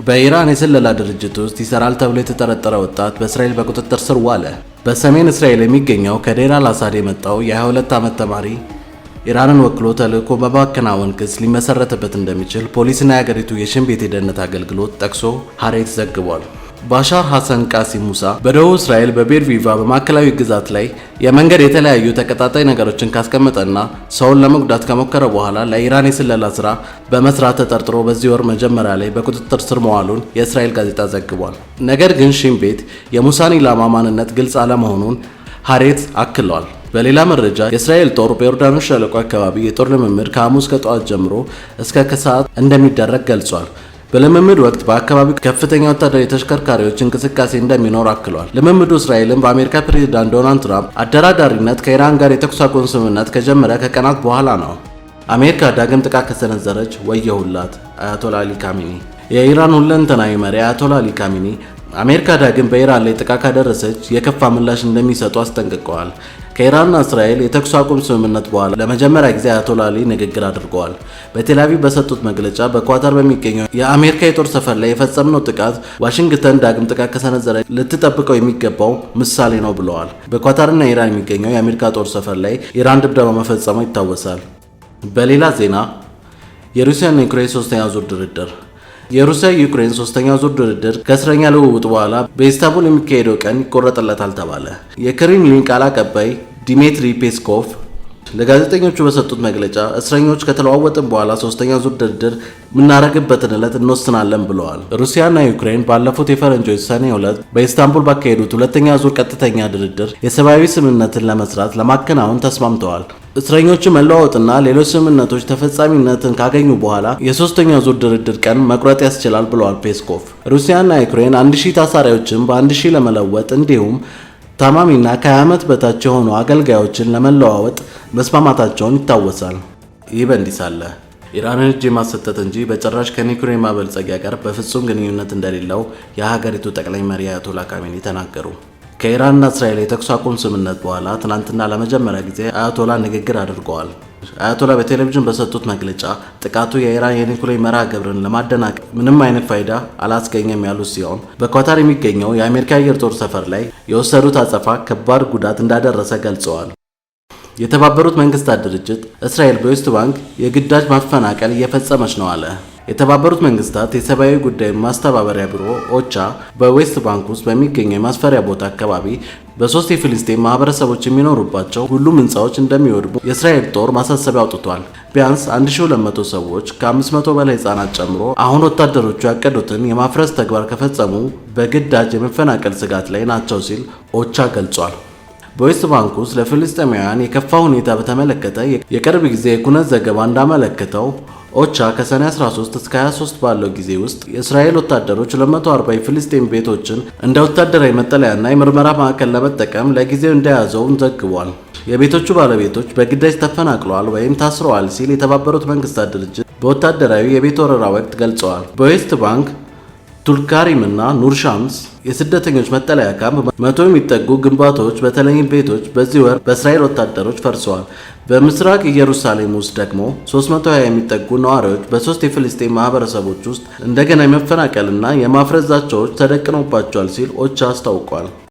በኢራን የስለላ ድርጅት ውስጥ ይሰራል ተብሎ የተጠረጠረ ወጣት በእስራኤል በቁጥጥር ስር ዋለ። በሰሜን እስራኤል የሚገኘው ከዴር አል-አሳድ የመጣው የ22 ዓመት ተማሪ ኢራንን ወክሎ ተልዕኮ በማከናወን ክስ ሊመሰረትበት እንደሚችል ፖሊስና የሀገሪቱ የሽን ቤት የደህንነት አገልግሎት ጠቅሶ ሀሬት ዘግቧል። ባሻር ሐሰን ቃሲም ሙሳ በደቡብ እስራኤል በቤርቪቫ በማዕከላዊ ግዛት ላይ የመንገድ የተለያዩ ተቀጣጣይ ነገሮችን ካስቀመጠና ሰውን ለመጉዳት ከሞከረ በኋላ ለኢራን የስለላ ስራ በመስራት ተጠርጥሮ በዚህ ወር መጀመሪያ ላይ በቁጥጥር ስር መዋሉን የእስራኤል ጋዜጣ ዘግቧል። ነገር ግን ሽን ቤት የሙሳን ኢላማ ማንነት ግልጽ አለመሆኑን ሀሬት አክሏል። በሌላ መረጃ የእስራኤል ጦር በዮርዳኖስ ሸለቆ አካባቢ የጦር ልምምድ ከሐሙስ ከጠዋት ጀምሮ እስከ ከሰዓት እንደሚደረግ ገልጿል። በልምምድ ወቅት በአካባቢው ከፍተኛ ወታደራዊ ተሽከርካሪዎች እንቅስቃሴ እንደሚኖር አክሏል። ልምምዱ እስራኤልን በአሜሪካ ፕሬዝዳንት ዶናልድ ትራምፕ አደራዳሪነት ከኢራን ጋር የተኩስ አቁም ስምምነት ከጀመረ ከቀናት በኋላ ነው። አሜሪካ ዳግም ጥቃት ከሰነዘረች ወየሁላት። አያቶላ አሊ ካሚኒ። የኢራን ሁለንተናዊ መሪ አያቶላ አሊ ካሚኒ አሜሪካ ዳግም በኢራን ላይ ጥቃት ካደረሰች የከፋ ምላሽ እንደሚሰጡ አስጠንቅቀዋል። ከኢራንና እስራኤል የተኩስ አቁም ስምምነት በኋላ ለመጀመሪያ ጊዜ አያቶላ አሊ ንግግር አድርገዋል። በቴል አቪቭ በሰጡት መግለጫ በኳታር በሚገኘው የአሜሪካ የጦር ሰፈር ላይ የፈጸምነው ጥቃት ዋሽንግተን ዳግም ጥቃት ከሰነዘረች ልትጠብቀው የሚገባው ምሳሌ ነው ብለዋል። በኳታርና ኢራን የሚገኘው የአሜሪካ ጦር ሰፈር ላይ ኢራን ድብደባ መፈጸሙ ይታወሳል። በሌላ ዜና የሩሲያና ዩክሬን ሶስተኛ ዙር ድርድር የሩሲያ ዩክሬን ሶስተኛው ዙር ድርድር ከእስረኛ ልውውጥ በኋላ በኢስታንቡል የሚካሄደው ቀን ይቆረጥለታል ተባለ። የክሬምሊን ቃል አቀባይ ዲሚትሪ ፔስኮቭ ለጋዜጠኞቹ በሰጡት መግለጫ እስረኞች ከተለዋወጥን በኋላ ሶስተኛው ዙር ድርድር የምናደርግበትን ዕለት እንወስናለን ብለዋል። ሩሲያና ዩክሬን ባለፉት የፈረንጆች ሰኔ 2 በኢስታንቡል ባካሄዱት ሁለተኛ ዙር ቀጥተኛ ድርድር የሰብአዊ ስምምነትን ለመስራት ለማከናወን ተስማምተዋል። እስረኞቹ መለዋወጥና ሌሎች ስምምነቶች ተፈጻሚነትን ካገኙ በኋላ የሶስተኛው ዙር ድርድር ቀን መቁረጥ ያስችላል ብለዋል ፔስኮቭ። ሩሲያና ዩክሬን 1000 ታሳሪዎችን በ1000 ለመለወጥ እንዲሁም ታማሚና ከ20 ዓመት በታች የሆኑ አገልጋዮችን ለመለዋወጥ መስማማታቸውን ይታወሳል። ይህ በእንዲህ ሳለ ኢራንን እጅ የማሰጠት እንጂ በጭራሽ ከኒውክሌር ማበልጸጊያ ጋር በፍጹም ግንኙነት እንደሌለው የሀገሪቱ ጠቅላይ መሪ አያቶላ ካሜኒ ተናገሩ። ከኢራንና እስራኤል የተኩስ አቁም ስምምነት በኋላ ትናንትና ለመጀመሪያ ጊዜ አያቶላ ንግግር አድርገዋል። አያቶላ በቴሌቪዥን በሰጡት መግለጫ ጥቃቱ የኢራን የኒውክሌር መርሃ ግብርን ለማደናቀፍ ምንም አይነት ፋይዳ አላስገኘም ያሉት ሲሆን በኳታር የሚገኘው የአሜሪካ አየር ጦር ሰፈር ላይ የወሰዱት አጸፋ ከባድ ጉዳት እንዳደረሰ ገልጸዋል። የተባበሩት መንግስታት ድርጅት እስራኤል በዌስት ባንክ የግዳጅ ማፈናቀል እየፈጸመች ነው አለ። የተባበሩት መንግስታት የሰብአዊ ጉዳይ ማስተባበሪያ ቢሮ ኦቻ በዌስት ባንክ ውስጥ በሚገኘው የማስፈሪያ ቦታ አካባቢ በሶስት የፊልስጤም ማህበረሰቦች የሚኖሩባቸው ሁሉም ህንፃዎች እንደሚወድሙ የእስራኤል ጦር ማሳሰቢያ አውጥቷል። ቢያንስ 1200 ሰዎች ከ500 በላይ ህጻናት ጨምሮ አሁን ወታደሮቹ ያቀዱትን የማፍረስ ተግባር ከፈጸሙ በግዳጅ የመፈናቀል ስጋት ላይ ናቸው ሲል ኦቻ ገልጿል። በዌስት ባንክ ውስጥ ለፍልስጤማውያን የከፋ ሁኔታ በተመለከተ የቅርብ ጊዜ የኩነት ዘገባ እንዳመለከተው ኦቻ ከሰኔ 13 እስከ 23 ባለው ጊዜ ውስጥ የእስራኤል ወታደሮች 240 የፍልስጤም ቤቶችን እንደ ወታደራዊ መጠለያና የምርመራ ማዕከል ለመጠቀም ለጊዜው እንደያዘውን ዘግቧል። የቤቶቹ ባለቤቶች በግዳጅ ተፈናቅለዋል ወይም ታስረዋል ሲል የተባበሩት መንግስታት ድርጅት በወታደራዊ የቤት ወረራ ወቅት ገልጸዋል። በዌስት ባንክ ቱልካሪም እና ኑር ሻምስ የስደተኞች መጠለያ ካምፕ 100 የሚጠጉ ግንባታዎች በተለይም ቤቶች በዚህ ወር በእስራኤል ወታደሮች ፈርሰዋል። በምስራቅ ኢየሩሳሌም ውስጥ ደግሞ 320 የሚጠጉ ነዋሪዎች በሶስት የፍልስጤም ማህበረሰቦች ውስጥ እንደገና የመፈናቀልና የማፍረስ ዛቻዎች ተደቅኖባቸዋል ሲል ኦቻ አስታውቋል።